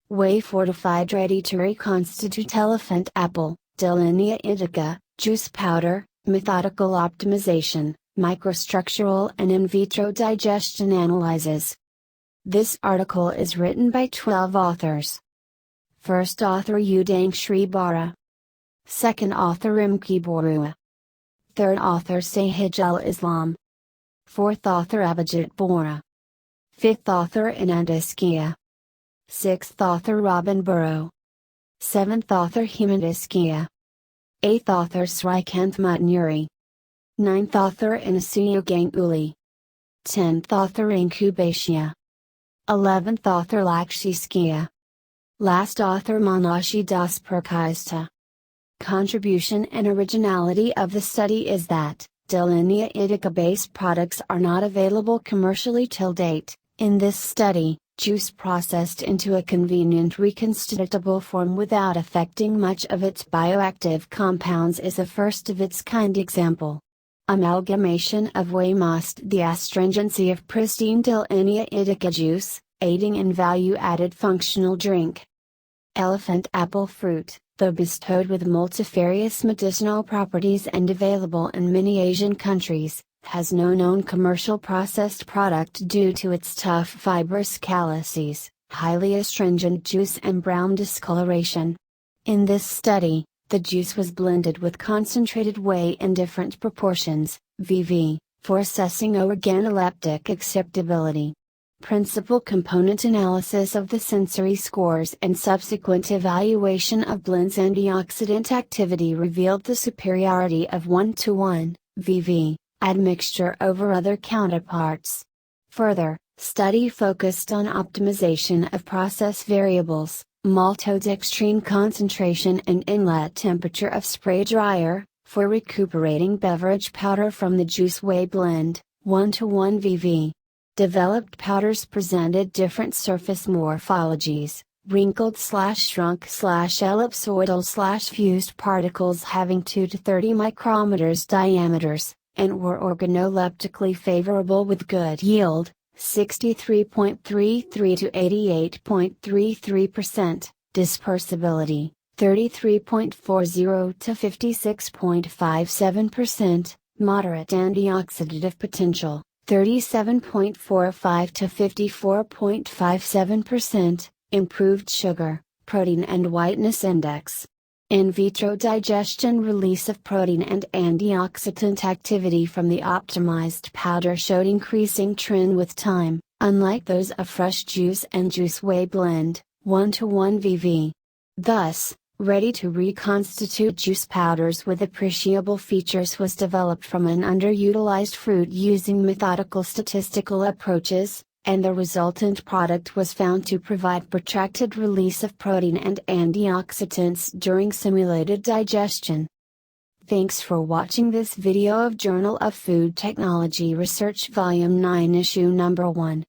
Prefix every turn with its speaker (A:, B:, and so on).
A: Whey Fortified Ready-to-Reconstitute Elephant Apple, Dillenia Indica, Juice Powder, Methodical Optimization, Microstructural and In Vitro Digestion Analyses. This article is written by 12 authors. First author Udang Shri Bara. Second author Imki Borua. Third author Sahij al-Islam. Fourth author Abhijit Bora. Fifth author Ananda Skia. Sixth author Robin Burrow. Seventh author Hemant Skia. Eighth author Srikant Mutnuri. Ninth author Inasuya Ganguly. 10th author Incubatia. 11th author Lakshi Skia. Last author Manashi Das Perkaista. Contribution and originality of the study is that, Dillenia Indica based products are not available commercially till date. In this study, juice processed into a convenient reconstitutable form without affecting much of its bioactive compounds is a first of its kind example. Amalgamation of whey lost the astringency of pristine Dillenia Indica juice, aiding in value-added functional drink. Elephant apple fruit, though bestowed with multifarious medicinal properties and available in many Asian countries, has no known commercial processed product due to its tough fibrous calyces, highly astringent juice and brown discoloration. In this study, the juice was blended with concentrated whey in different proportions, VV, for assessing organoleptic acceptability. Principal component analysis of the sensory scores and subsequent evaluation of blend's antioxidant activity revealed the superiority of 1:1, VV, admixture over other counterparts. Further, study focused on optimization of process variables, maltodextrin concentration and inlet temperature of spray dryer, for recuperating beverage powder from the juice whey blend, 1:1 VV. Developed powders presented different surface morphologies, wrinkled/shrunk/ellipsoidal/fused particles having 2 to 30 micrometers diameters, and were organoleptically favorable with good yield, 63.33 to 88.33%, dispersibility, 33.40 to 56.57%, moderate antioxidative potential, 37.45 to 54.57%, improved sugar, protein and whiteness index. In vitro digestion release of protein and antioxidant activity from the optimized powder showed increasing trend with time, unlike those of fresh juice and juice whey blend, 1:1 VV. Thus, ready-to-reconstitute juice powders with appreciable features was developed from an underutilized fruit using methodical statistical approaches, and the resultant product was found to provide protracted release of protein and antioxidants during simulated digestion. Thanks for watching this video of Journal of Food Technology Research Volume 9 Issue Number 1.